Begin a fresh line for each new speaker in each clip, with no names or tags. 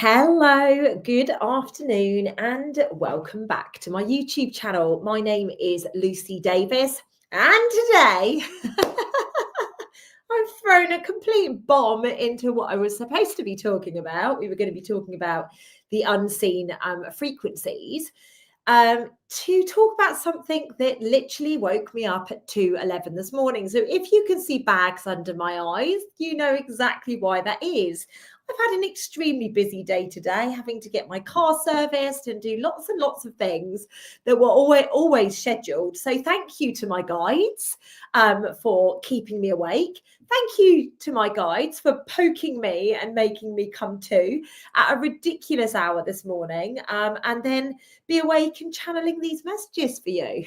Hello, good afternoon, and welcome back to my YouTube channel. My name is Lucy Davis, and today I've thrown a complete bomb into what I was supposed to be talking about. We were going to be talking about the unseen frequencies. To talk about something that literally woke me up at 2:11 this morning. So if you can see bags under my eyes, you know exactly why that is. I've had an extremely busy day today, having to get my car serviced and do lots and lots of things that were always scheduled. So thank you to my guides for keeping me awake. Thank you to my guides for poking me and making me come to at a ridiculous hour this morning, and then be awake and channeling these messages for you.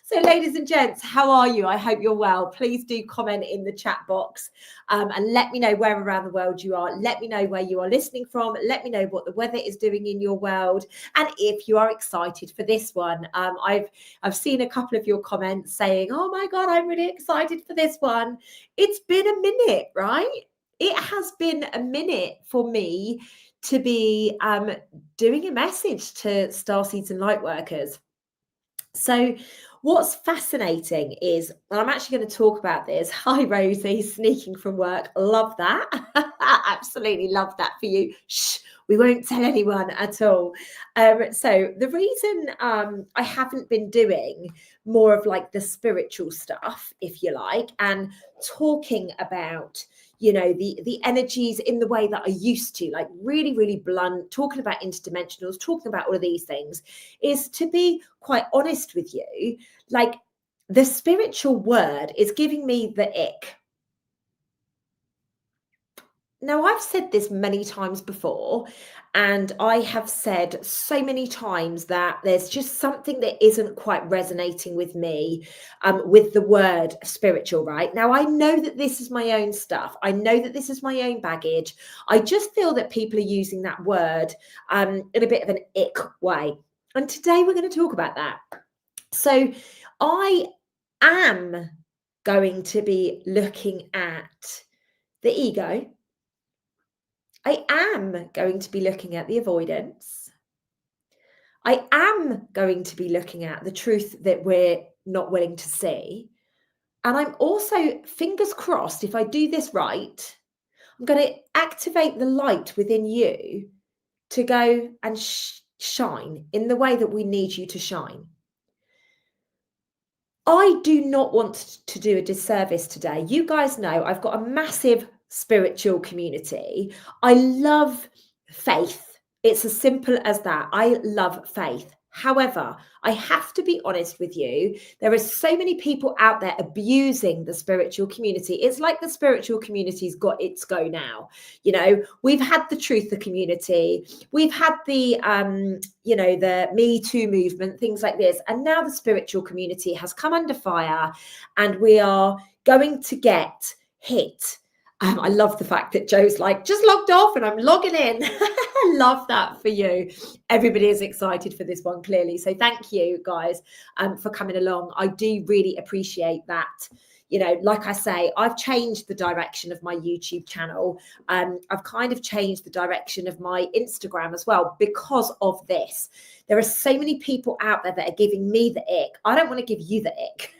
So ladies and gents, how are you? I hope you're well. Please do comment in the chat box and let me know where around the world you are. Let me know where you are listening from. Let me know what the weather is doing in your world, and if you are excited for this one. I've seen a couple of your comments saying, oh my God, I'm really excited for this one. It's been a minute, right? It has been a minute for me to be doing a message to starseeds and lightworkers. So what's fascinating is, and I'm actually going to talk about this. Hi, Rosie, sneaking from work. Love that. Absolutely love that for you. Shh, we won't tell anyone at all. So the reason I haven't been doing more of like the spiritual stuff, if you like, and talking about, you know, the energies in the way that I used to, like really, really blunt, talking about interdimensionals, talking about all of these things, is to be quite honest with you. Like, the spiritual word is giving me the ick. Now, I've said this many times before, and I have said so many times that there's just something that isn't quite resonating with me with the word spiritual, right? Now, I know that this is my own stuff. I know that this is my own baggage. I just feel that people are using that word in a bit of an ick way. And today we're going to talk about that. So I am going to be looking at the ego. I am going to be looking at the avoidance. I am going to be looking at the truth that we're not willing to see. And I'm also, fingers crossed, if I do this right, I'm going to activate the light within you to go and shine in the way that we need you to shine. I do not want to do a disservice today. You guys know I've got a massive spiritual community. I love faith. It's as simple as that. I love faith. However, I have to be honest with you. There are so many people out there abusing the spiritual community. It's like the spiritual community's got its go now. You know, we've had the Truth, the community. We've had the, you know, the Me Too movement, things like this. And now the spiritual community has come under fire, and we are going to get hit. I love the fact that Joe's like, just logged off and I'm logging in. I love that for you. Everybody is excited for this one, clearly. So thank you guys for coming along. I do really appreciate that. You know, like I say, I've changed the direction of my YouTube channel. I've kind of changed the direction of my Instagram as well because of this. There are so many people out there that are giving me the ick. I don't want to give you the ick.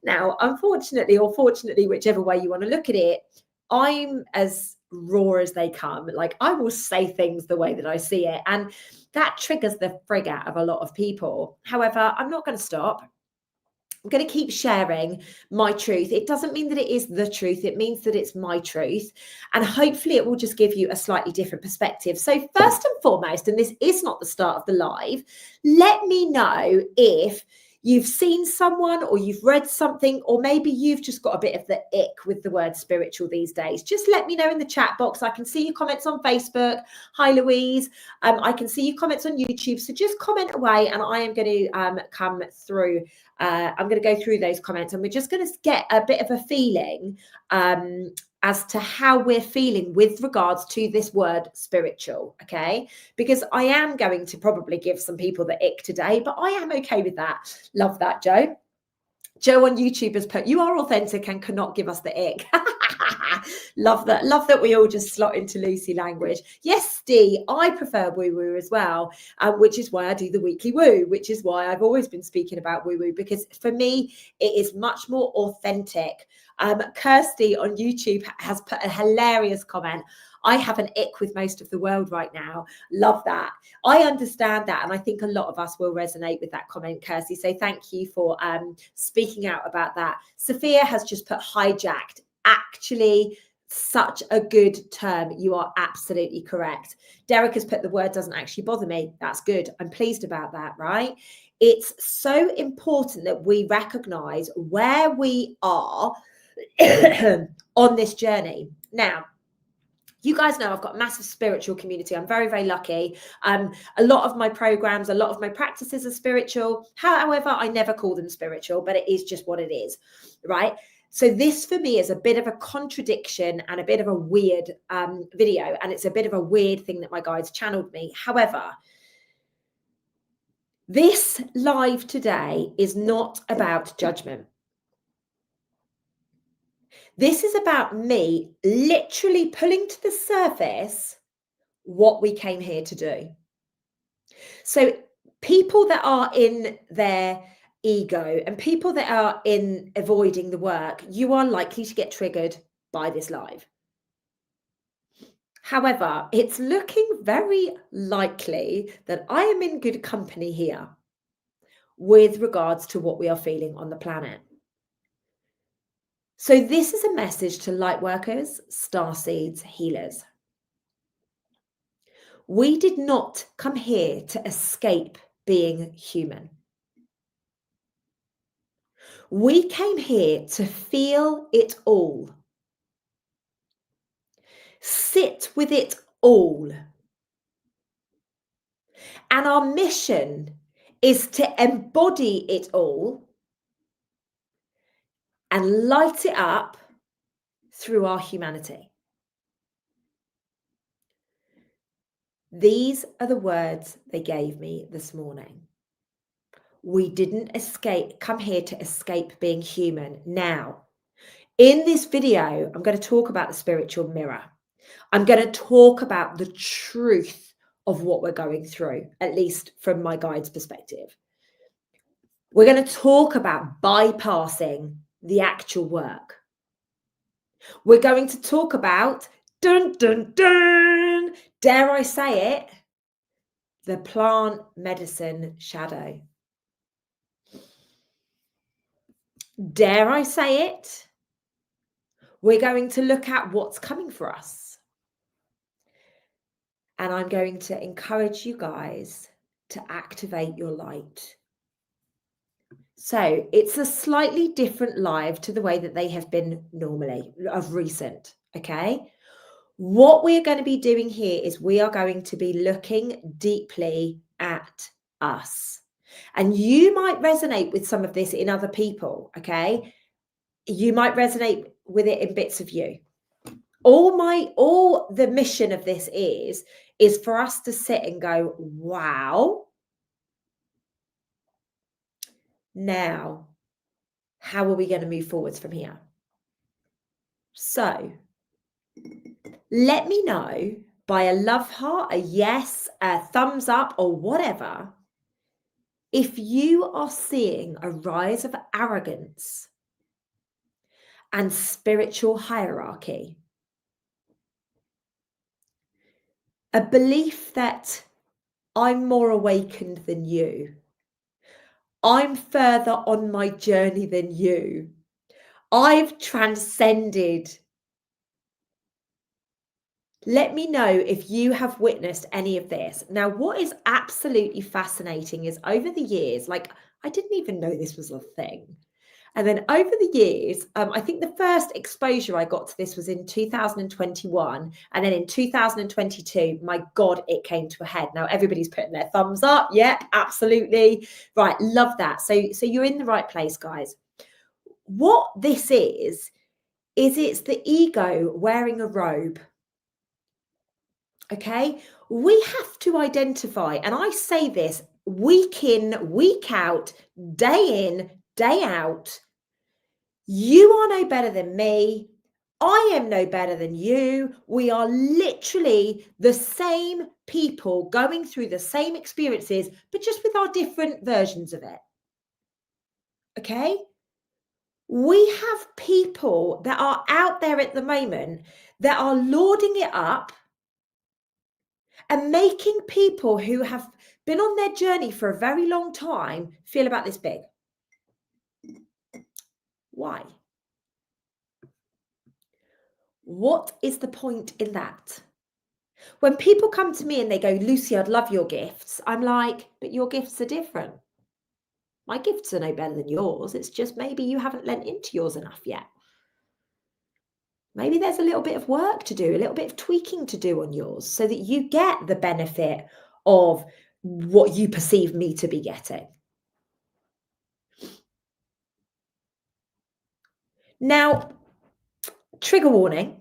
Now, unfortunately, or fortunately, whichever way you want to look at it, I'm as raw as they come. Like, I will say things the way that I see it, and that triggers the frig out of a lot of people. However, I'm not going to stop. I'm going to keep sharing my truth. It doesn't mean that it is the truth. It means that it's my truth. And hopefully it will just give you a slightly different perspective. So first and foremost, and this is not the start of the live, let me know if you've seen someone or you've read something, or maybe you've just got a bit of the ick with the word spiritual these days. Just let me know in the chat box. I can see your comments on Facebook. Hi, Louise. I can see your comments on YouTube. So just comment away, and I am going to come through. I'm going to go through those comments, and we're just going to get a bit of a feeling as to how we're feeling with regards to this word spiritual, okay? Because I am going to probably give some people the ick today, but I am okay with that. Love that, Joe. Joe on YouTube has put, you are authentic and cannot give us the ick. Love that. Love that we all just slot into Lucy language. Yes, Dee, I prefer woo woo as well, which is why I do the weekly woo, which is why I've always been speaking about woo woo, because for me, it is much more authentic. Kirsty on YouTube has put a hilarious comment. I have an ick with most of the world right now. Love that. I understand that. And I think a lot of us will resonate with that comment, Kirsty. So thank you for speaking out about that. Sophia has just put hijacked. Actually, such a good term. You are absolutely correct. Derek has put the word doesn't actually bother me. That's good. I'm pleased about that, right? It's so important that we recognize where we are on this journey. Now, you guys know I've got a massive spiritual community. I'm very, very lucky. A lot of my programs, a lot of my practices are spiritual. However, I never call them spiritual, but it is just what it is, right? So this for me is a bit of a contradiction and a bit of a weird video. And it's a bit of a weird thing that my guides channeled me. However, this live today is not about judgment. This is about me literally pulling to the surface what we came here to do. So people that are in their ego and people that are in avoiding the work, you are likely to get triggered by this live. However, it's looking very likely that I am in good company here with regards to what we are feeling on the planet. So this is a message to lightworkers, starseeds, healers. We did not come here to escape being human. We came here to feel it all. Sit with it all. And our mission is to embody it all and light it up through our humanity. These are the words they gave me this morning. We didn't come here to escape being human. Now, in this video, I'm going to talk about the spiritual mirror. I'm going to talk about the truth of what we're going through, at least from my guide's perspective. We're going to talk about bypassing the actual work. We're going to talk about, dun, dun, dun, dare I say it, the plant medicine shadow. Dare I say it? We're going to look at what's coming for us. And I'm going to encourage you guys to activate your light. So it's a slightly different live to the way that they have been normally of recent, okay? What we're going to be doing here is we are going to be looking deeply at us. And you might resonate with some of this in other people, okay? You might resonate with it in bits of you. All the mission of this is for us to sit and go, wow. Now, how are we going to move forwards from here? So, let me know by a love heart, a yes, a thumbs up, or whatever, if you are seeing a rise of arrogance and spiritual hierarchy. A belief that I'm more awakened than you. I'm further on my journey than you. I've transcended. Let me know if you have witnessed any of this. Now, what is absolutely fascinating is over the years, like I didn't even know this was a thing. And then over the years, I think the first exposure I got to this was in 2021. And then in 2022, my God, it came to a head. Now everybody's putting their thumbs up. Yeah, absolutely. Right. Love that. So you're in the right place, guys. What this is it's the ego wearing a robe. Okay. We have to identify, and I say this week in, week out, day in, day out. You are no better than me. I am no better than you. We are literally the same people going through the same experiences, but just with our different versions of it. Okay? We have people that are out there at the moment that are lauding it up and making people who have been on their journey for a very long time feel about this big. Why? What is the point in that? When people come to me and they go, Lucy, I'd love your gifts, I'm like, but your gifts are different. My gifts are no better than yours. It's just maybe you haven't lent into yours enough yet. Maybe there's a little bit of work to do, a little bit of tweaking to do on yours so that you get the benefit of what you perceive me to be getting. Now, trigger warning.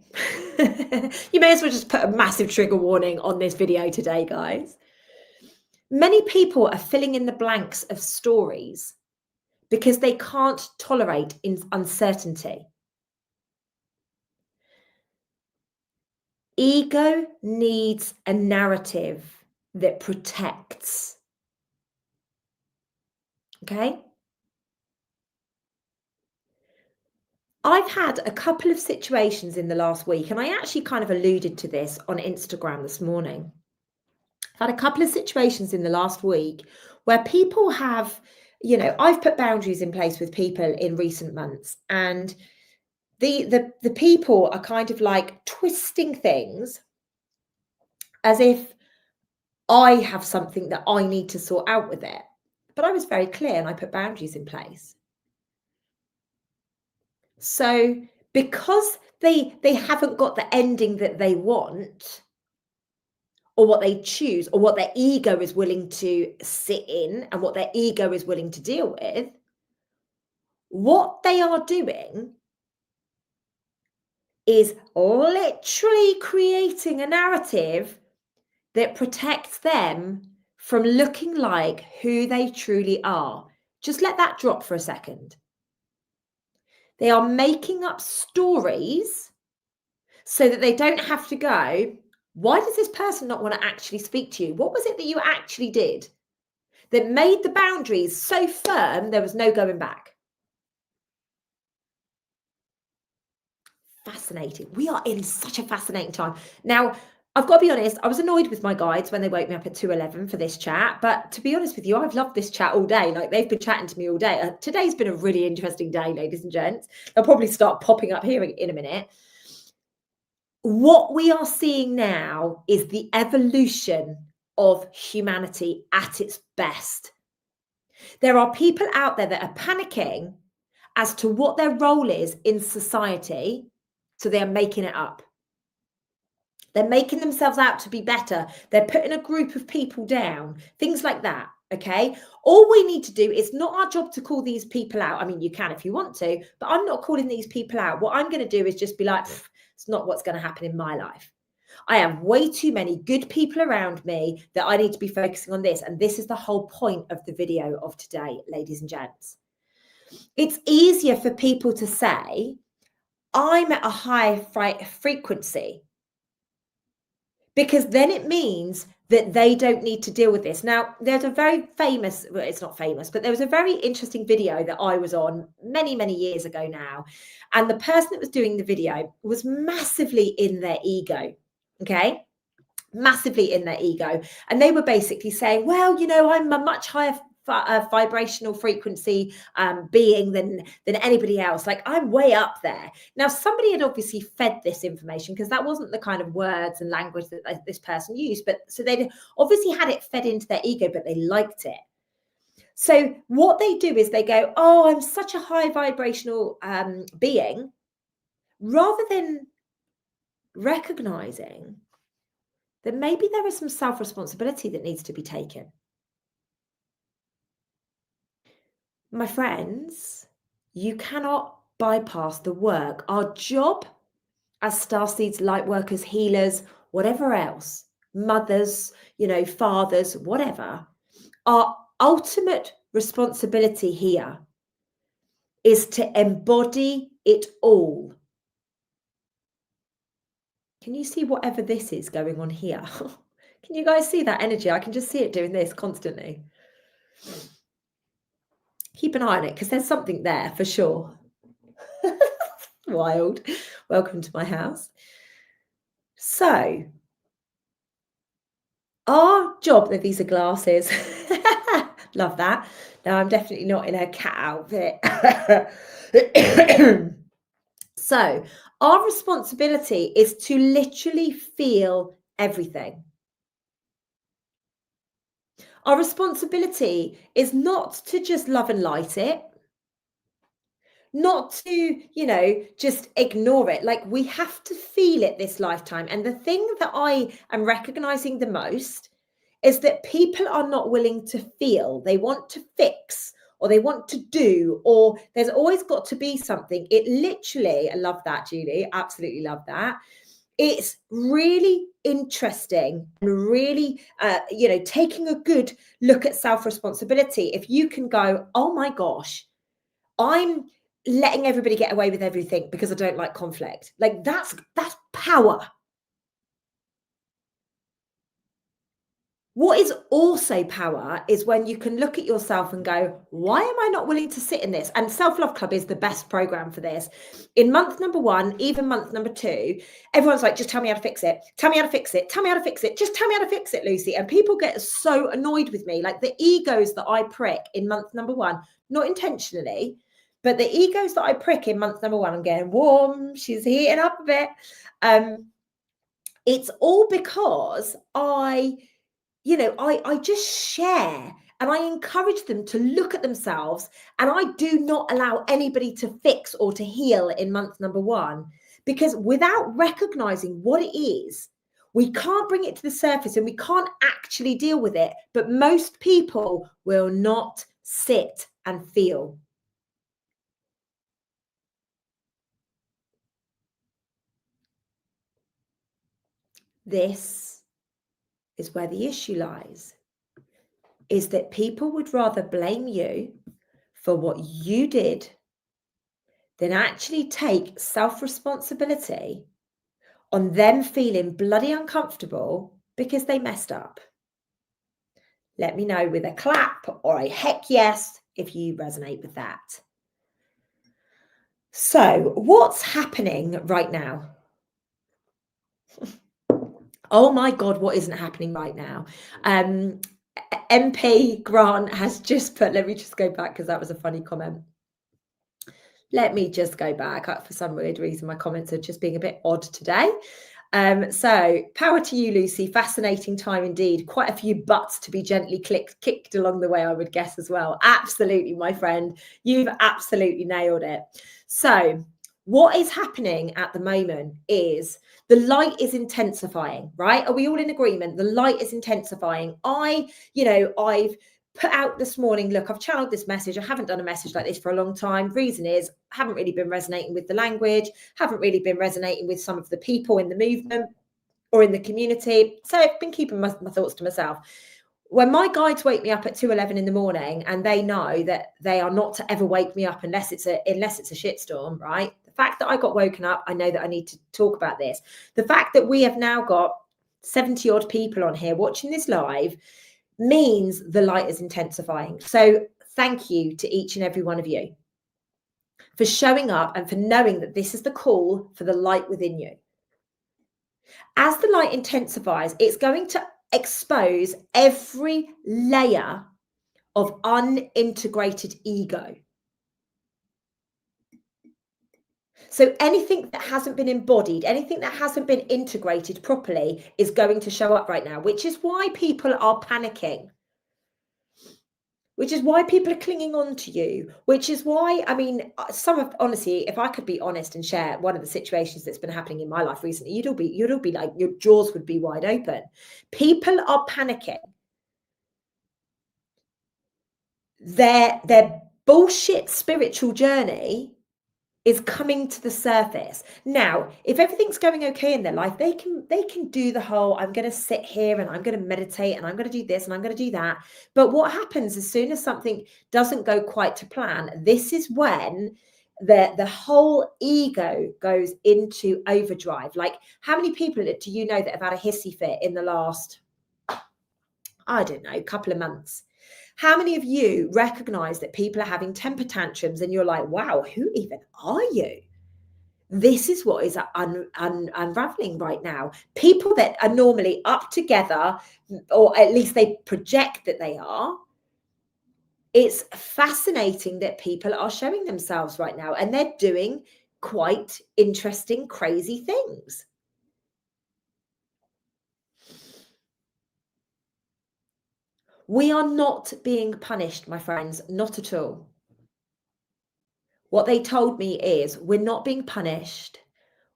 You may as well just put a massive trigger warning on this video today, guys. Many people are filling in the blanks of stories because they can't tolerate uncertainty. Ego needs a narrative that protects. Okay? I've had a couple of situations in the last week, and I actually kind of alluded to this on Instagram this morning. I've had a couple of situations in the last week where people have, I've put boundaries in place with people in recent months, and the people are kind of like twisting things as if I have something that I need to sort out with it. But I was very clear and I put boundaries in place. So because they haven't got the ending that they want, or what they choose, or what their ego is willing to sit in and what their ego is willing to deal with, what they are doing is literally creating a narrative that protects them from looking like who they truly are. Just let that drop for a second. They are making up stories so that they don't have to go, why does this person not want to actually speak to you? What was it that you actually did that made the boundaries so firm there was no going back? Fascinating. We are in such a fascinating time. Now, I've got to be honest, I was annoyed with my guides when they woke me up at 2:11 for this chat. But to be honest with you, I've loved this chat all day. Like, they've been chatting to me all day. Today's been a really interesting day, ladies and gents. They'll probably start popping up here in a minute. What we are seeing now is the evolution of humanity at its best. There are people out there that are panicking as to what their role is in society, so they are making it up. They're making themselves out to be better. They're putting a group of people down, things like that. Okay. All we need to do, it's not our job to call these people out. I mean, you can if you want to, but I'm not calling these people out. What I'm going to do is just be like, it's not what's going to happen in my life. I have way too many good people around me that I need to be focusing on this. And this is the whole point of the video of today, ladies and gents. It's easier for people to say, I'm at a high frequency, because then it means that they don't need to deal with this. Now, there's a very famous, well, it's not famous, but there was a very interesting video that I was on many, many years ago now. And the person that was doing the video was massively in their ego. Okay. Massively in their ego. And they were basically saying, well, I'm a much higher vibrational frequency being than anybody else. Like, I'm way up there. Now, somebody had obviously fed this information, because that wasn't the kind of words and language that this person used. But so they'd obviously had it fed into their ego, but they liked it. So what they do is they go, oh, I'm such a high vibrational being, rather than recognizing that maybe there is some self-responsibility that needs to be taken. My friends, you cannot bypass the work. Our job as starseeds, lightworkers, healers, whatever else, mothers, fathers, whatever, our ultimate responsibility here is to embody it all. Can you see whatever this is going on here? Can you guys see that energy? I can just see it doing this constantly. Keep an eye on it because there's something there for sure. Wild. Welcome to my house. So, our job, these are glasses. Love that. No, I'm definitely not in a cat outfit. So, our responsibility is to literally feel everything. Our responsibility is not to just love and light it, not to, just ignore it. Like, we have to feel it this lifetime. And the thing that I am recognizing the most is that people are not willing to feel. They want to fix, or they want to do, or there's always got to be something. It literally, I love that, Julie. Absolutely love that. It's really interesting and really, taking a good look at self-responsibility. If you can go, oh my gosh, I'm letting everybody get away with everything because I don't like conflict. Like that's power. What is also power is when you can look at yourself and go, why am I not willing to sit in this? And Self-Love Club is the best program for this. In month number 1, even month number 2, everyone's like, just tell me how to fix it. Tell me how to fix it. Tell me how to fix it. Just tell me how to fix it, Lucy. And people get so annoyed with me. Like the egos that I prick in month number 1, not intentionally, but the egos that I prick in month number 1, I'm getting warm. She's heating up a bit. It's all because I just share and I encourage them to look at themselves, and I do not allow anybody to fix or to heal in month number 1, because without recognizing what it is, we can't bring it to the surface and we can't actually deal with it. But most people will not sit and feel. This is where the issue lies, is that people would rather blame you for what you did than actually take self-responsibility on them feeling bloody uncomfortable because they messed up. Let me know with a clap or a heck yes if you resonate with that. So, what's happening right now? Oh my God, what isn't happening right now? MP Grant has just put, let me just go back because that was a funny comment. Let me just go back. For some weird reason, my comments are just being a bit odd today. So power to you, Lucy. Fascinating time indeed. Quite a few butts to be gently kicked along the way, I would guess as well. Absolutely, my friend. You've absolutely nailed it. So what is happening at the moment is the light is intensifying, right? Are we all in agreement? The light is intensifying. I've put out this morning, look, I've channeled this message. I haven't done a message like this for a long time. Reason is, I haven't really been resonating with the language, haven't really been resonating with some of the people in the movement or in the community. So I've been keeping my thoughts to myself. When my guides wake me up at 2:11 in the morning, and they know that they are not to ever wake me up unless it's a shitstorm, right? The fact that I got woken up, I know that I need to talk about this. The fact that we have now got 70 odd people on here watching this live means the light is intensifying. So thank you to each and every one of you for showing up and for knowing that this is the call for the light within you. As the light intensifies, it's going to expose every layer of unintegrated ego. So anything that hasn't been embodied, anything that hasn't been integrated properly is going to show up right now, which is why people are panicking. Which is why people are clinging on to you, which is why, honestly, if I could be honest and share one of the situations that's been happening in my life recently, you'd all be like, your jaws would be wide open. People are panicking. Their bullshit spiritual journey is coming to the surface. Now, if everything's going okay in their life, they can do the whole, I'm going to sit here and I'm going to meditate and I'm going to do this and I'm going to do that. But what happens as soon as something doesn't go quite to plan, this is when the whole ego goes into overdrive. Like, how many people do you know that have had a hissy fit in the last, I don't know, couple of months? How many of you recognize that people are having temper tantrums and you're like, wow, who even are you? This is what is unraveling right now. People that are normally up together, or at least they project that they are. It's fascinating that people are showing themselves right now, and they're doing quite interesting, crazy things. We are not being punished, my friends, not at all. What they told me is, we're not being punished,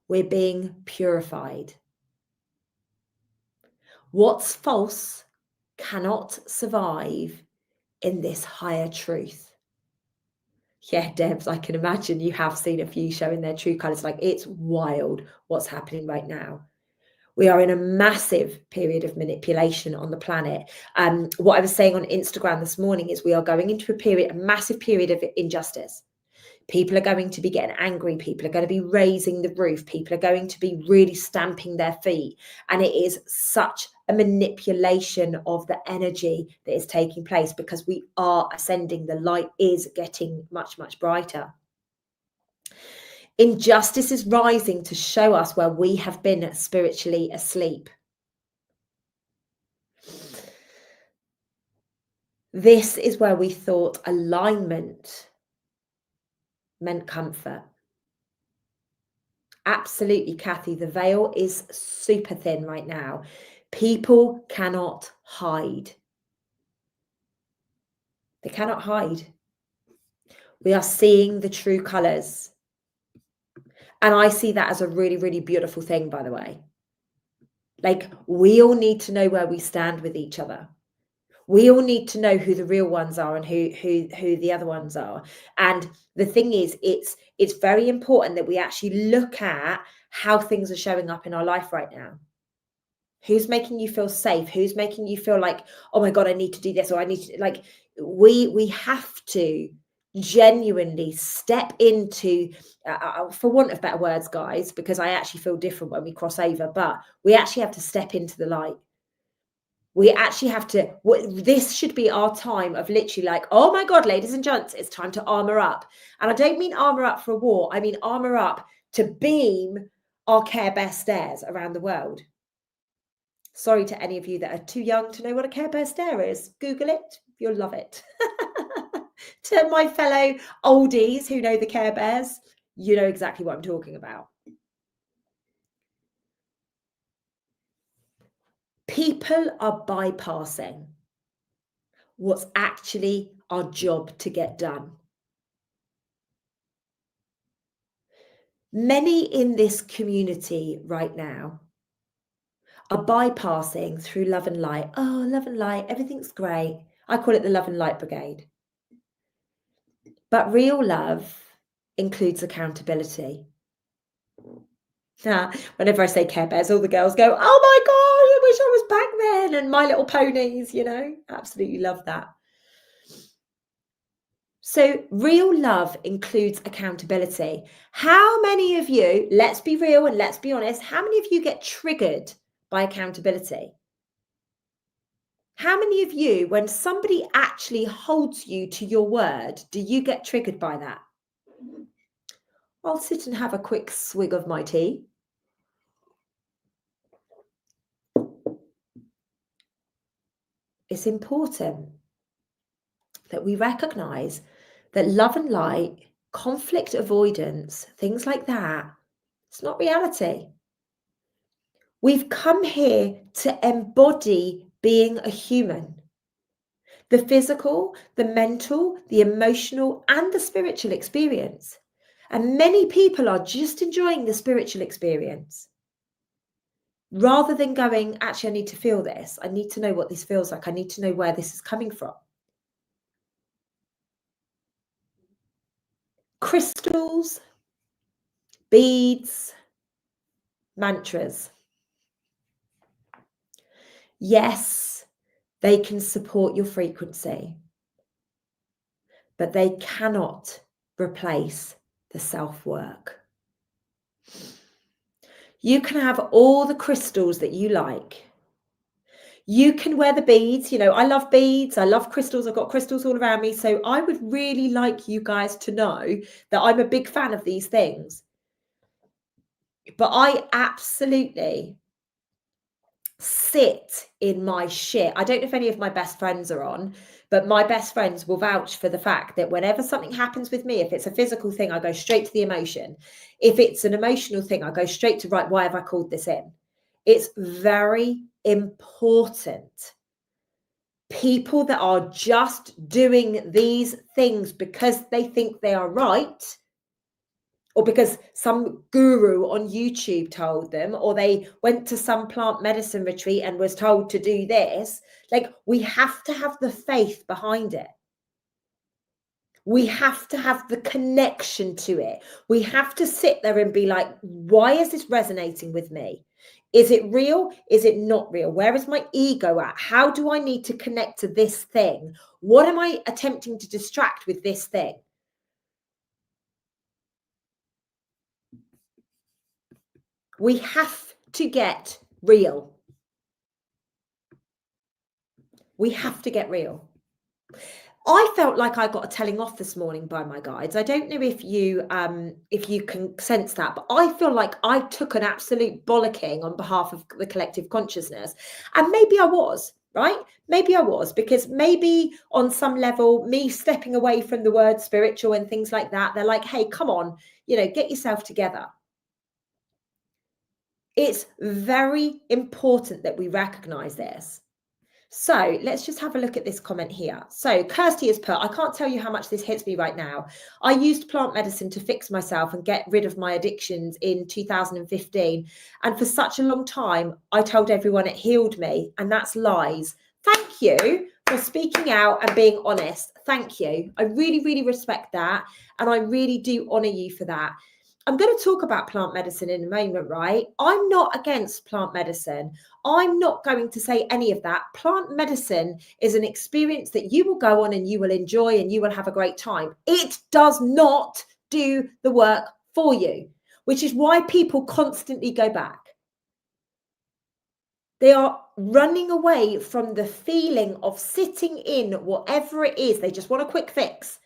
we're being purified. What's false cannot survive in this higher truth. Yeah, Debs, I can imagine you have seen a few showing their true colours. Like, it's wild what's happening right now. We are in a massive period of manipulation on the planet. What I was saying on Instagram this morning is we are going into a massive period of injustice. People are going to be getting angry. People are going to be raising the roof. People are going to be really stamping their feet. And it is such a manipulation of the energy that is taking place, because we are ascending. The light is getting much, much brighter. Injustice is rising to show us where we have been spiritually asleep. This is where we thought alignment meant comfort. Absolutely, Kathy. The veil is super thin right now. People cannot hide. They cannot hide. We are seeing the true colours. And I see that as a really, really beautiful thing, by the way. Like, we all need to know where we stand with each other. We all need to know who the real ones are and who the other ones are. And the thing is, it's very important that we actually look at how things are showing up in our life right now. Who's making you feel safe? Who's making you feel like, oh my God, I need to do this, or I need to, like, we have to genuinely step into, for want of better words, guys, because I actually feel different when we cross over, but we actually have to step into the light. We actually have to, this should be our time of literally like, oh my God, ladies and gents, it's time to armor up. And I don't mean armor up for a war. I mean armor up to beam our Care Bear stairs around the world. Sorry to any of you that are too young to know what a Care Bear stair is. Google it. You'll love it. To my fellow oldies who know the Care Bears, you know exactly what I'm talking about. People are bypassing what's actually our job to get done. Many in this community right now are bypassing through love and light. Oh, love and light, everything's great. I call it the love and light brigade. But real love includes accountability. Whenever I say Care Bears, all the girls go, oh my God, I wish I was back then. And My Little Ponies, you know, absolutely love that. So real love includes accountability. How many of you, let's be real and let's be honest, how many of you get triggered by accountability? How many of you, when somebody actually holds you to your word, do you get triggered by that? I'll sit and have a quick swig of my tea. It's important that we recognize that love and light, conflict avoidance, things like that, it's not reality. We've come here to embody being a human. The physical, the mental, the emotional, and the spiritual experience. And many people are just enjoying the spiritual experience rather than going, actually, I need to feel this. I need to know what this feels like. I need to know where this is coming from. Crystals, beads, mantras. Yes, they can support your frequency, but they cannot replace the self-work. You can have all the crystals that you like. You can wear the beads. I love beads. I love crystals. I've got crystals all around me. So I would really like you guys to know that I'm a big fan of these things. But I absolutely sit in my shit. I don't know if any of my best friends are on, but my best friends will vouch for the fact that whenever something happens with me, if it's a physical thing, I go straight to the emotion. If it's an emotional thing, I go straight to, right, why have I called this in? It's very important. People that are just doing these things because they think they are right, or because some guru on YouTube told them, or they went to some plant medicine retreat and was told to do this. Like, we have to have the faith behind it. We have to have the connection to it. We have to sit there and be like, why is this resonating with me? Is it real? Is it not real? Where is my ego at? How do I need to connect to this thing? What am I attempting to distract with this thing? We have to get real. We have to get real. I felt like I got a telling off this morning by my guides. I don't know if you can sense that, but I feel like I took an absolute bollocking on behalf of the collective consciousness. And maybe I was, right? Maybe I was, because maybe on some level, me stepping away from the word spiritual and things like that, they're like, hey, come on, get yourself together. It's very important that we recognize this. So let's just have a look at this comment here. So Kirsty has put, I can't tell you how much this hits me right now. I used plant medicine to fix myself and get rid of my addictions in 2015. And for such a long time, I told everyone it healed me, and that's lies. Thank you for speaking out and being honest. Thank you. I really, really respect that. And I really do honor you for that. I'm going to talk about plant medicine in a moment, right? I'm not against plant medicine. I'm not going to say any of that. Plant medicine is an experience that you will go on and you will enjoy and you will have a great time. It does not do the work for you, which is why people constantly go back. They are running away from the feeling of sitting in whatever it is. They just want a quick fix.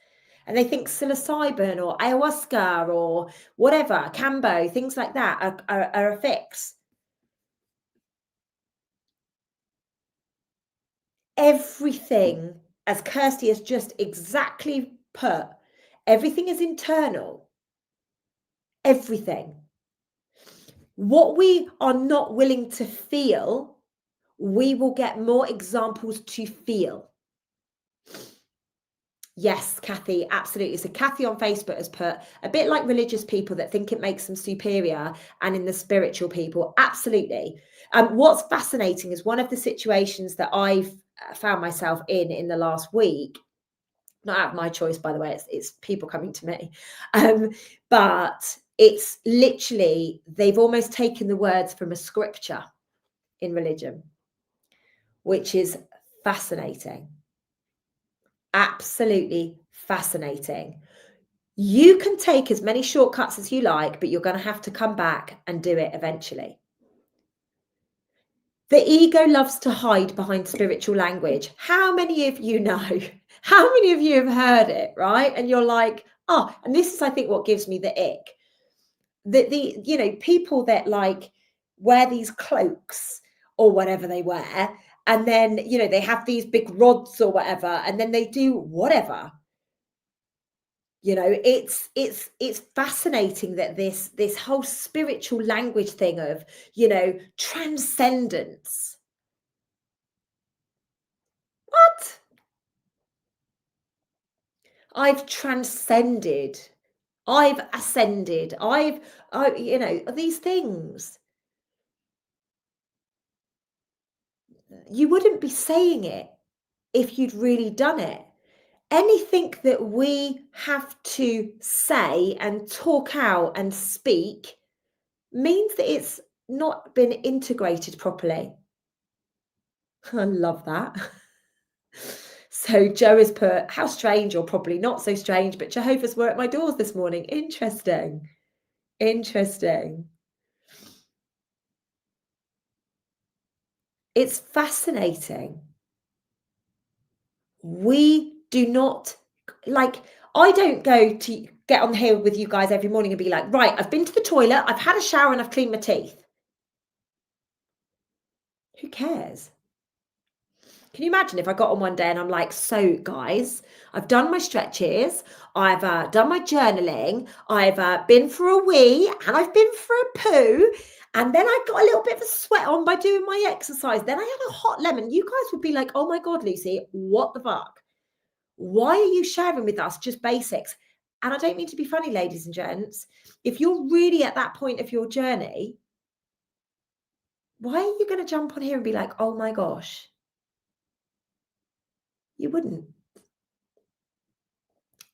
And they think psilocybin or ayahuasca or whatever, Cambo, things like that are a fix. Everything, as Kirsty has just exactly put, everything is internal. Everything. What we are not willing to feel, we will get more examples to feel. Yes, Kathy, absolutely. So Kathy on Facebook has put, a bit like religious people that think it makes them superior, and in the spiritual people, absolutely. What's fascinating is one of the situations that I've found myself in the last week, not out of my choice, by the way, it's people coming to me. But it's literally, they've almost taken the words from a scripture in religion, which is fascinating. Absolutely fascinating. You can take as many shortcuts as you like, but you're going to have to come back and do it eventually. The ego loves to hide behind spiritual language. How many of you know? How many of you have heard it, right? And you're like, oh, and this is, I think, what gives me the ick. The people that like wear these cloaks or whatever they wear, and then, they have these big rods or whatever, and then they do whatever. It's fascinating that this whole spiritual language thing of, transcendence. What? I've transcended. I've ascended. These things. You wouldn't be saying it if you'd really done it. Anything that we have to say and talk out and speak means that it's not been integrated properly. I love that. So Joe has put, how strange, or probably not so strange, but Jehovah's were at my doors this morning. Interesting. Interesting. It's fascinating. We do not, like, I don't go to get on here with you guys every morning and be like, right, I've been to the toilet, I've had a shower, and I've cleaned my teeth. Who cares? Can you imagine if I got on one day and I'm like, so guys, I've done my stretches, I've done my journaling, I've been for a wee, and I've been for a poo, and then I got a little bit of a sweat on by doing my exercise. Then I had a hot lemon. You guys would be like, oh my God, Lucy, what the fuck? Why are you sharing with us just basics? And I don't mean to be funny, ladies and gents. If you're really at that point of your journey, why are you going to jump on here and be like, oh my gosh? You wouldn't.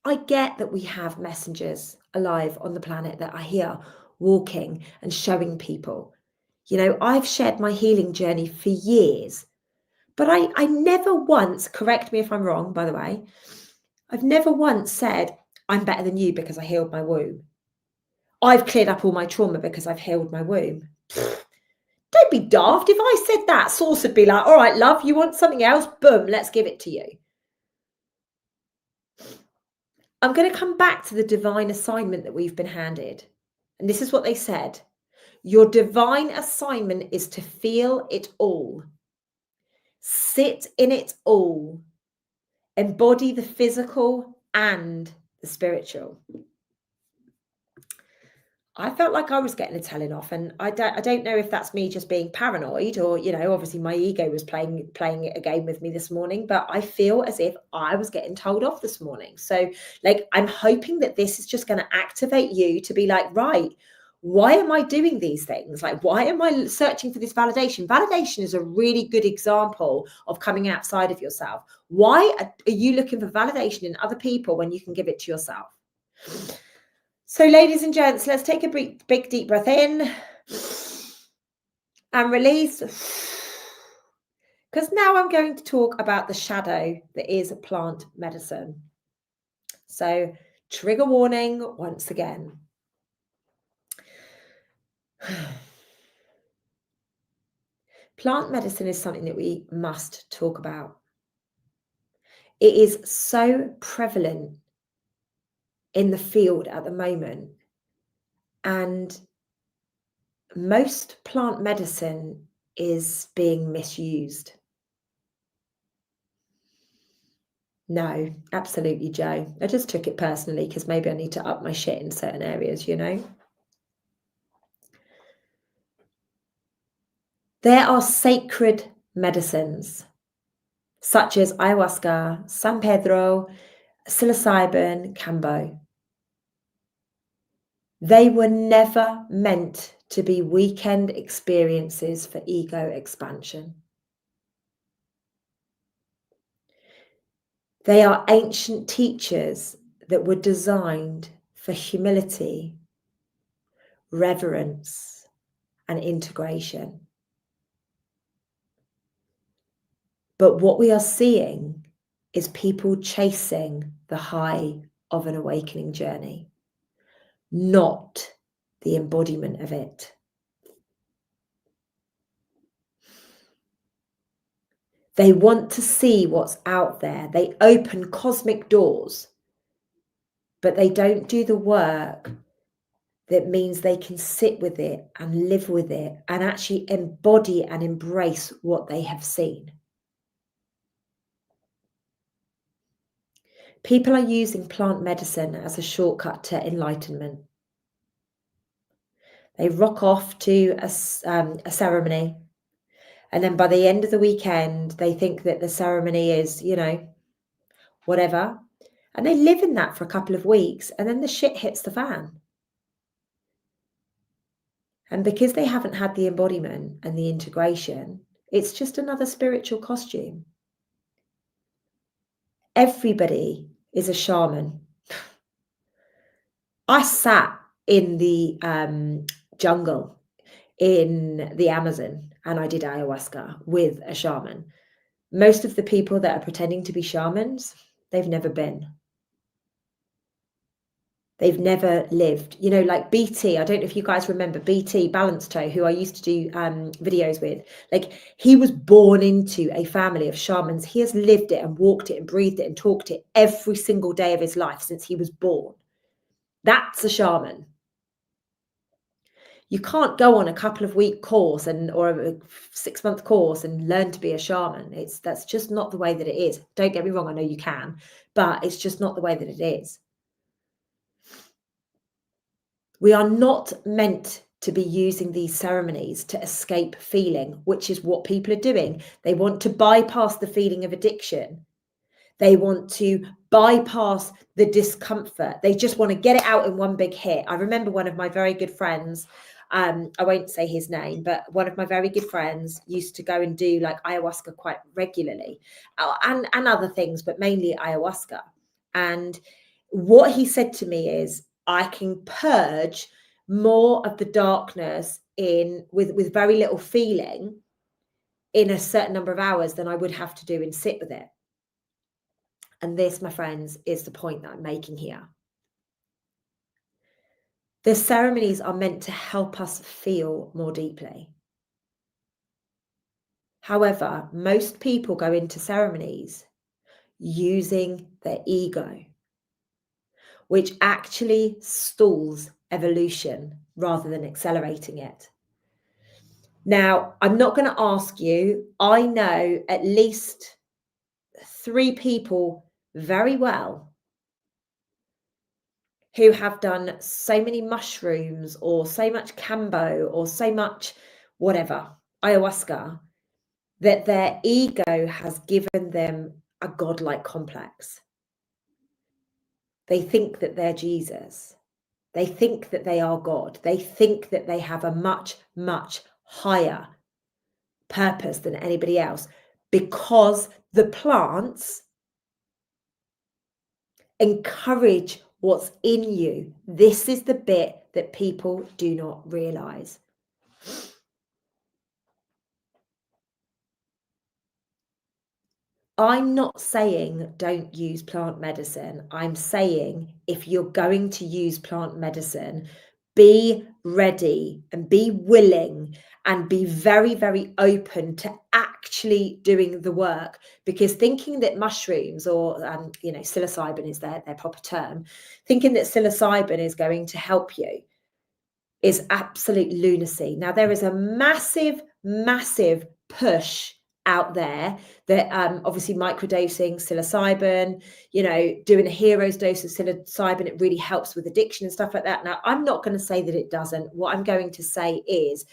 I get that we have messengers alive on the planet that are here walking and showing people. You know, I've shared my healing journey for years, but I never once, correct me if I'm wrong, by the way, I've never once said, I'm better than you because I healed my womb. I've cleared up all my trauma because I've healed my womb. Don't be daft. If I said that, Source would be like, all right, love, you want something else? Boom, let's give it to you. I'm going to come back to the divine assignment that we've been handed. And this is what they said. Your divine assignment is to feel it all, sit in it all, embody the physical and the spiritual. I felt like I was getting a telling off, and I don't know if that's me just being paranoid, or, you know, obviously my ego was playing a game with me this morning, but I feel as if I was getting told off this morning. So, like, I'm hoping that this is just going to activate you to be like, right, why am I doing these things? Like, why am I searching for this validation? Validation is a really good example of coming outside of yourself. Why are you looking for validation in other people when you can give it to yourself? So, ladies and gents, let's take a big deep breath in and release. Because now I'm going to talk about the shadow that is plant medicine. So, trigger warning once again. Plant medicine is something that we must talk about. It is so prevalent in the field at the moment. And most plant medicine is being misused. No, absolutely, Joe. I just took it personally because maybe I need to up my shit in certain areas, you know? There are sacred medicines such as ayahuasca, San Pedro, psilocybin, Kambo. They were never meant to be weekend experiences for ego expansion. They are ancient teachers that were designed for humility, reverence, and integration. But what we are seeing is people chasing the high of an awakening journey, not the embodiment of it. They want to see what's out there. They open cosmic doors, but they don't do the work that means they can sit with it and live with it and actually embody and embrace what they have seen. People are using plant medicine as a shortcut to enlightenment. They rock off to a ceremony, and then by the end of the weekend, they think that the ceremony is, you know, whatever. And they live in that for a couple of weeks, and then the shit hits the fan. And because they haven't had the embodiment and the integration, it's just another spiritual costume. Everybody is a shaman. I sat in the jungle in the Amazon and I did ayahuasca with a shaman. Most of the people that are pretending to be shamans, they've never been. They've never lived. You know, like BT, I don't know if you guys remember BT Balance Toe, who I used to do videos with. Like, he was born into a family of shamans. He has lived it and walked it and breathed it and talked it every single day of his life since he was born. That's a shaman. You can't go on a couple of week course or a 6-month course and learn to be a shaman. That's just not the way that it is. Don't get me wrong, I know you can, but it's just not the way that it is. We are not meant to be using these ceremonies to escape feeling, which is what people are doing. They want to bypass the feeling of addiction. They want to bypass the discomfort. They just want to get it out in one big hit. I remember one of my very good friends, I won't say his name, but one of my very good friends used to go and do like ayahuasca quite regularly, and other things, but mainly ayahuasca. And what he said to me is, I can purge more of the darkness with very little feeling in a certain number of hours than I would have to do and sit with it. And this, my friends, is the point that I'm making here. The ceremonies are meant to help us feel more deeply. However, most people go into ceremonies using their ego, which actually stalls evolution rather than accelerating it. Now, I'm not going to ask you. I know at least 3 people very well who have done so many mushrooms or so much cambo or so much whatever, ayahuasca, that their ego has given them a godlike complex. They think that they're Jesus. They think that they are God. They think that they have a much, much higher purpose than anybody else because the plants encourage what's in you. This is the bit that people do not realize. I'm not saying don't use plant medicine. I'm saying if you're going to use plant medicine, be ready and be willing and be very, very open to actually doing the work, because thinking that mushrooms or psilocybin is their proper term, thinking that psilocybin is going to help you is absolute lunacy. Now, there is a massive, massive push out there that obviously microdosing psilocybin, doing a hero's dose of psilocybin, it really helps with addiction and stuff like that. Now, I'm not going to say that it doesn't. What I'm going to say is,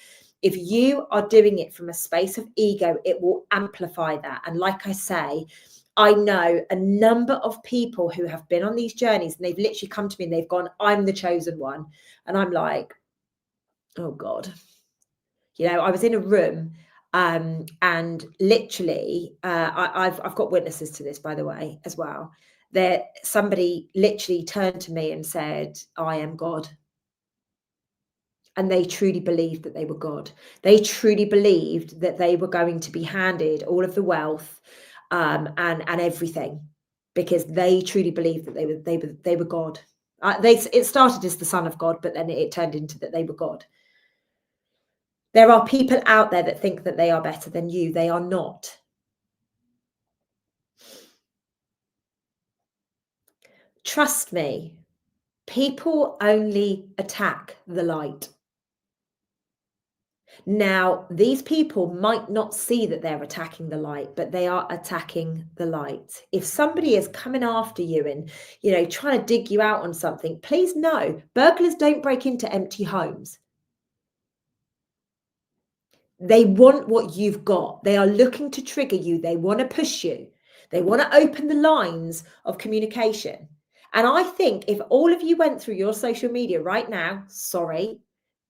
if you are doing it from a space of ego, it will amplify that. And like I say, I know a number of people who have been on these journeys and they've literally come to me and they've gone, I'm the chosen one. And I'm like, oh God. I was in a room and literally I've got witnesses to this, by the way, as well, that somebody literally turned to me and said, I am God. And they truly believed that they were God. They truly believed that they were going to be handed all of the wealth and everything, because they truly believed that they were God. It started as the Son of God, but then it turned into that they were God. There are people out there that think that they are better than you. They are not. Trust me, people only attack the light. Now, these people might not see that they're attacking the light, but they are attacking the light. If somebody is coming after you and, trying to dig you out on something, please know, burglars don't break into empty homes. They want what you've got. They are looking to trigger you. They want to push you. They want to open the lines of communication. And I think if all of you went through your social media right now, sorry,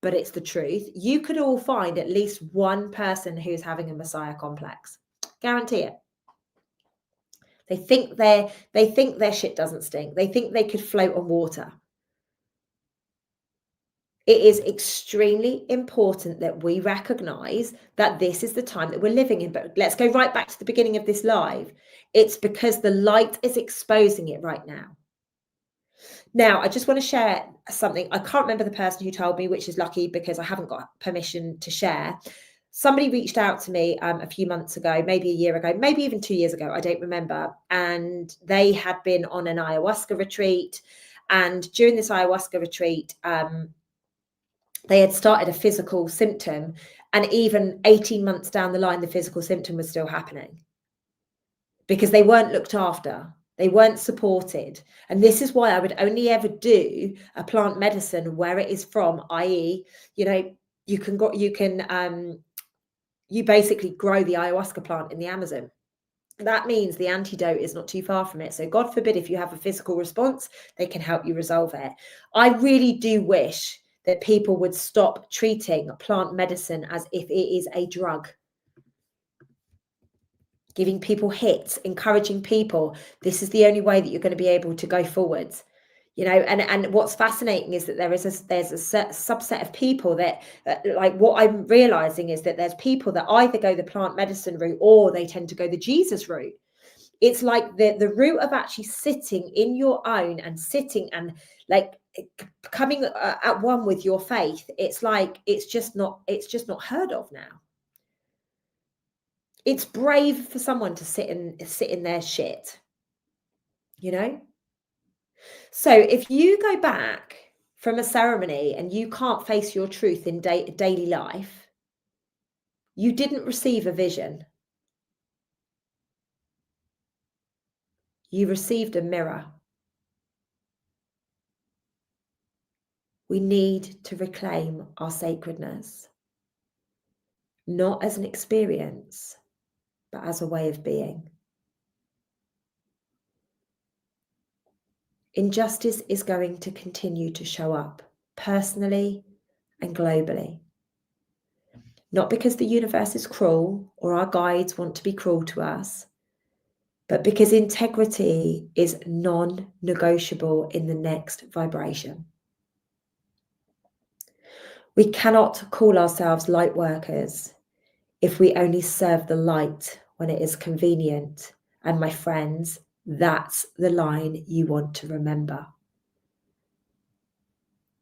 but it's the truth, you could all find at least one person who's having a Messiah complex. Guarantee it. They think their shit doesn't stink. They think they could float on water. It is extremely important that we recognize that this is the time that we're living in. But let's go right back to the beginning of this live. It's because the light is exposing it right now. Now, I just want to share something. I can't remember the person who told me, which is lucky because I haven't got permission to share. Somebody reached out to me a few months ago, maybe a year ago, maybe even 2 years ago, I don't remember. And they had been on an ayahuasca retreat. And during this ayahuasca retreat, they had started a physical symptom. And even 18 months down the line, the physical symptom was still happening because they weren't looked after. They weren't supported. And this is why I would only ever do a plant medicine where it is from, i.e., you basically grow the ayahuasca plant in the Amazon. That means the antidote is not too far from it. So God forbid, if you have a physical response, they can help you resolve it. I really do wish that people would stop treating plant medicine as if it is a drug. Giving people hits, encouraging people, this is the only way that you're going to be able to go forwards. And what's fascinating is that there's a subset of people that like, what I'm realizing is that there's people that either go the plant medicine route or they tend to go the Jesus route. It's like the route of actually sitting in your own and sitting and like coming at one with your faith. It's like it's just not heard of now. It's brave for someone to sit in their shit, So if you go back from a ceremony and you can't face your truth in daily life, you didn't receive a vision. You received a mirror. We need to reclaim our sacredness, not as an experience, but as a way of being. Injustice is going to continue to show up personally and globally. Not because the universe is cruel or our guides want to be cruel to us, but because integrity is non-negotiable in the next vibration. We cannot call ourselves light workers if we only serve the light when it is convenient. And my friends, that's the line you want to remember.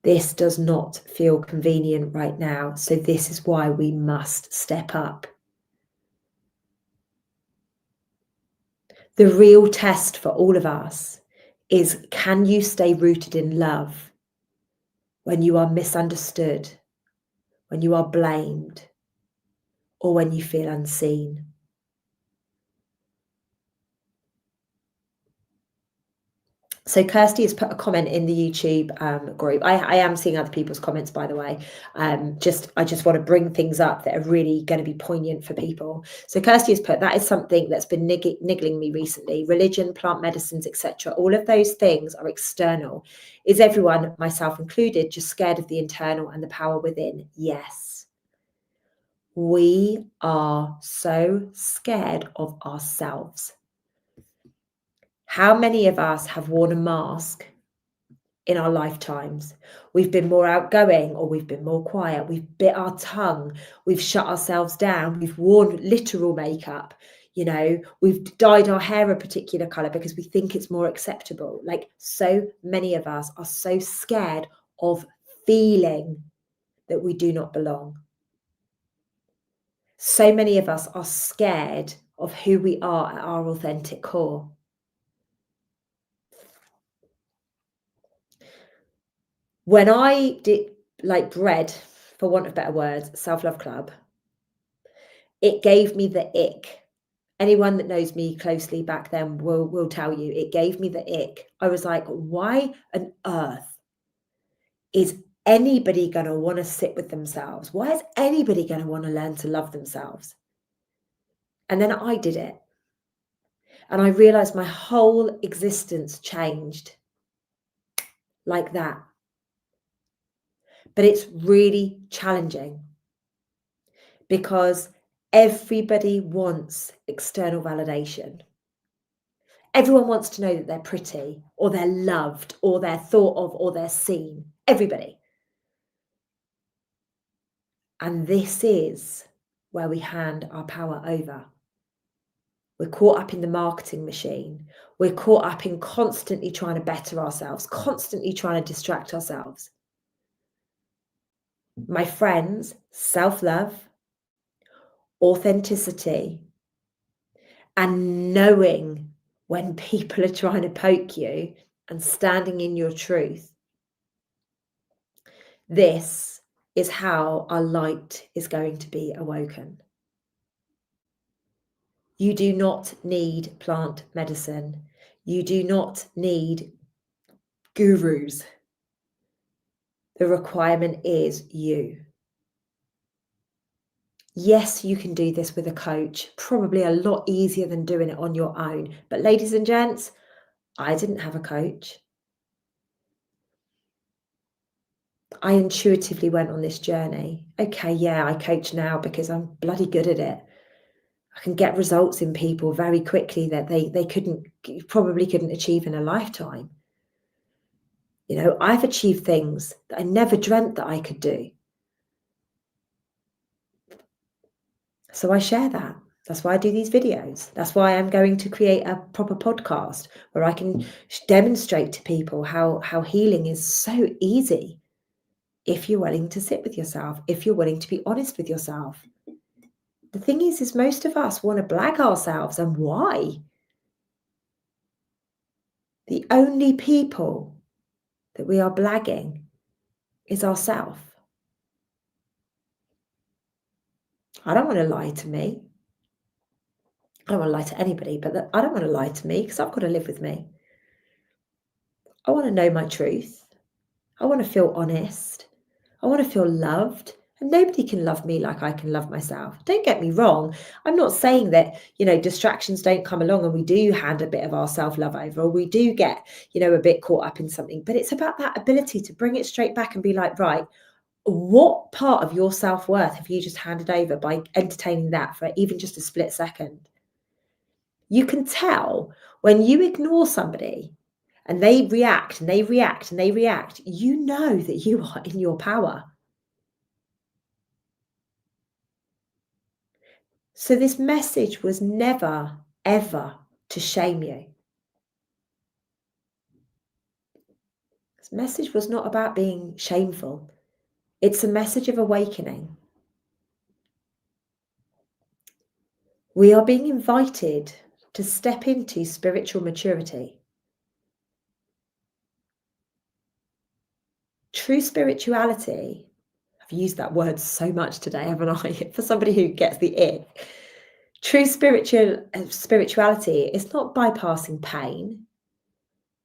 This does not feel convenient right now, so this is why we must step up. The real test for all of us is, can you stay rooted in love when you are misunderstood, when you are blamed, or when you feel unseen? So Kirsty has put a comment in the YouTube group. I am seeing other people's comments, by the way. I just want to bring things up that are really going to be poignant for people. So Kirsty has put, that is something that's been niggling me recently. Religion, plant medicines, etc. All of those things are external. Is everyone, myself included, just scared of the internal and the power within? Yes. We are so scared of ourselves. How many of us have worn a mask in our lifetimes? We've been more outgoing or we've been more quiet. We've bit our tongue. We've shut ourselves down. We've worn literal makeup. We've dyed our hair a particular color because we think it's more acceptable. Like, so many of us are so scared of feeling that we do not belong. So many of us are scared of who we are at our authentic core. When I did like bread, for want of better words, self-love club, it gave me the ick. Anyone that knows me closely back then will tell you, it gave me the ick. I was like, why on earth is anybody going to want to sit with themselves? Why is anybody going to want to learn to love themselves? And then I did it. And I realized my whole existence changed like that. But it's really challenging because everybody wants external validation. Everyone wants to know that they're pretty or they're loved or they're thought of or they're seen. Everybody. And this is where we hand our power over. We're caught up in the marketing machine. We're caught up in constantly trying to better ourselves, constantly trying to distract ourselves. My friends, self-love, authenticity, and knowing when people are trying to poke you and standing in your truth. This is how our light is going to be awoken. You do not need plant medicine. You do not need gurus. The requirement is you. Yes, you can do this with a coach, probably a lot easier than doing it on your own. But ladies and gents, I didn't have a coach. I intuitively went on this journey. Okay, yeah, I coach now because I'm bloody good at it. I can get results in people very quickly that they probably couldn't achieve in a lifetime. You know, I've achieved things that I never dreamt that I could do. So I share that. That's why I do these videos. That's why I'm going to create a proper podcast where I can demonstrate to people how healing is so easy if you're willing to sit with yourself, if you're willing to be honest with yourself. The thing is most of us want to blag ourselves, and why? The only people that we are blagging is ourself. I don't want to lie to me. I don't want to lie to anybody, but I don't want to lie to me because I've got to live with me. I want to know my truth. I want to feel honest. I want to feel loved. And nobody can love me like I can love myself. Don't get me wrong. I'm not saying that, distractions don't come along and we do hand a bit of our self-love over, or we do get, a bit caught up in something. But it's about that ability to bring it straight back and be like, right, what part of your self-worth have you just handed over by entertaining that for even just a split second? You can tell when you ignore somebody and they react and they react and they react, you know that you are in your power. So this message was never, ever to shame you. This message was not about being shameful. It's a message of awakening. We are being invited to step into spiritual maturity. True spirituality, I've used that word so much today, haven't I? For somebody who gets the ick. True spirituality is not bypassing pain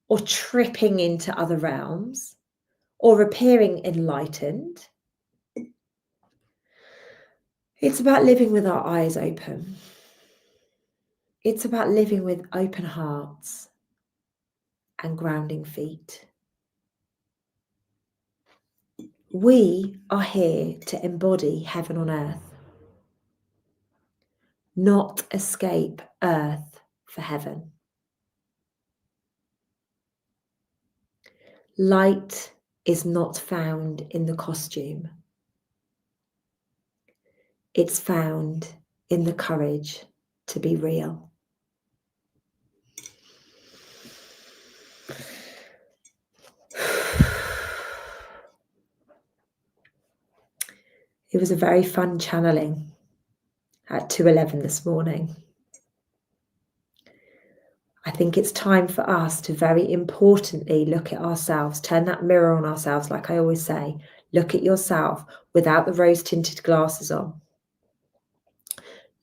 or tripping into other realms or appearing enlightened. It's about living with our eyes open. It's about living with open hearts and grounding feet. We are here to embody heaven on earth, not escape earth for heaven. Light is not found in the costume. It's found in the courage to be real. It was a very fun channeling at 2:11 this morning. I think it's time for us to very importantly look at ourselves, turn that mirror on ourselves, like I always say. Look at yourself without the rose-tinted glasses on.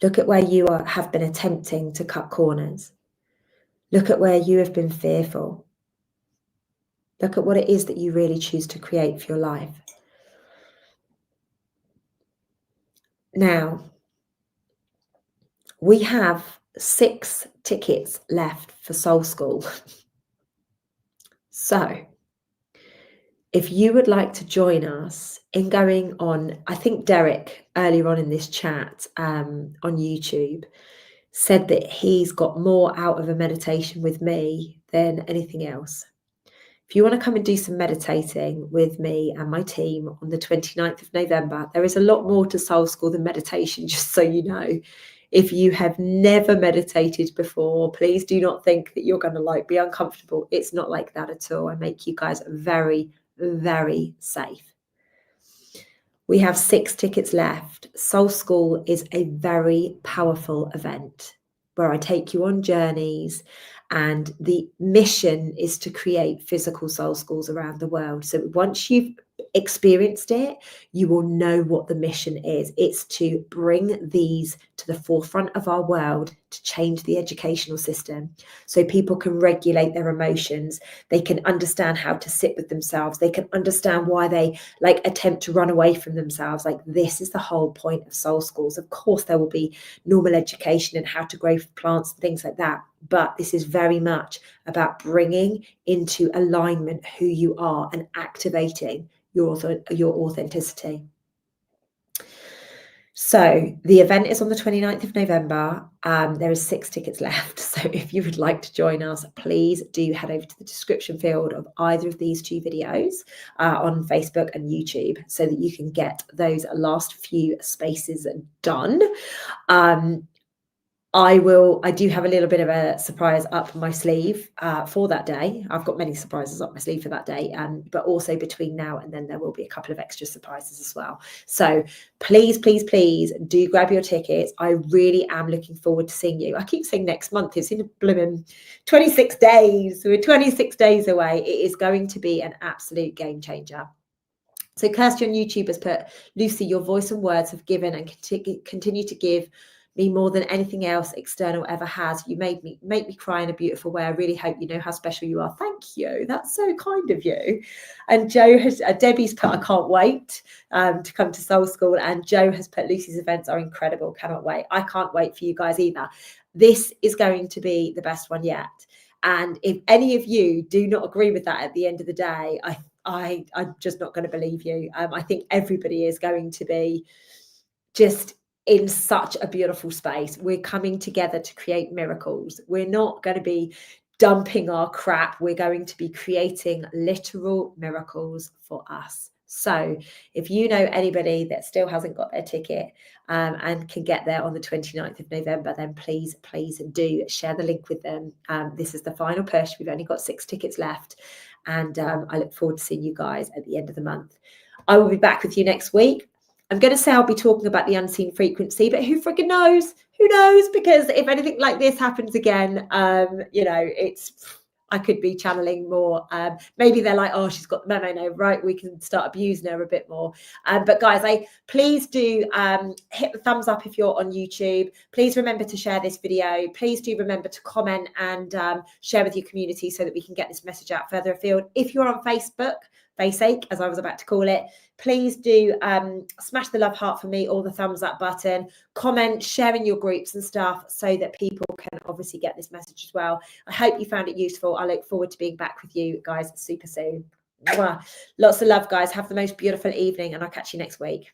Look at where you have been attempting to cut corners. Look at where you have been fearful. Look at what it is that you really choose to create for your life. Now, we have 6 tickets left for Soul School. So, if you would like to join us in going on, I think Derek earlier on in this chat on YouTube said that he's got more out of a meditation with me than anything else. If you want to come and do some meditating with me and my team on the 29th of November, there is a lot more to Soul School than meditation, just so you know. If you have never meditated before, please do not think that you're going to be uncomfortable. It's not like that at all. I make you guys very, very safe. We have 6 tickets left. Soul School is a very powerful event where I take you on journeys, and the mission is to create physical soul schools around the world. So once you've experienced it, you will know what the mission is. It's to bring these to the forefront of our world, to change the educational system so people can regulate their emotions. They can understand how to sit with themselves. They can understand why they attempt to run away from themselves. This is the whole point of soul schools. Of course, there will be normal education and how to grow plants and things like that. But this is very much about bringing into alignment who you are and activating your authenticity. So the event is on the 29th of November. There is 6 tickets left. So if you would like to join us, please do head over to the description field of either of these 2 videos on Facebook and YouTube so that you can get those last few spaces done. I do have a little bit of a surprise up my sleeve for that day. I've got many surprises up my sleeve for that day, but also between now and then there will be a couple of extra surprises as well. So please, please, please do grab your tickets. I really am looking forward to seeing you. I keep saying next month. It's in blooming 26 days. We're 26 days away. It is going to be an absolute game changer. So Kirsty on YouTube has put, Lucy, your voice and words have given and continue to give me more than anything else external ever has. You make me cry in a beautiful way. I really hope you know how special you are. Thank you. That's so kind of you. And Joe has, Debbie's put, I can't wait to come to Soul School. And Joe has put, Lucy's events are incredible. Cannot wait. I can't wait for you guys either. This is going to be the best one yet. And if any of you do not agree with that at the end of the day, I'm just not going to believe you. I think everybody is going to be just in such a beautiful space. We're coming together to create miracles. We're not going to be dumping our crap. We're going to be creating literal miracles for us. So if you know anybody that still hasn't got their ticket and can get there on the 29th of November, then please, please do share the link with them. This is the final push. We've only got 6 tickets left. And I look forward to seeing you guys at the end of the month. I will be back with you next week. I'm going to say I'll be talking about the unseen frequency, but who freaking knows? Who knows? Because if anything like this happens again, I could be channeling more. Maybe they're like, oh, she's got the memo now, right? We can start abusing her a bit more. But guys, please do hit the thumbs up if you're on YouTube. Please remember to share this video. Please do remember to comment and share with your community so that we can get this message out further afield. If you're on Facebook, Faceache, as I was about to call it, please do smash the love heart for me or the thumbs up button, comment, share in your groups and stuff so that people can obviously get this message as well. I hope you found it useful. I look forward to being back with you guys super soon. Mwah. Lots of love, guys. Have the most beautiful evening and I'll catch you next week.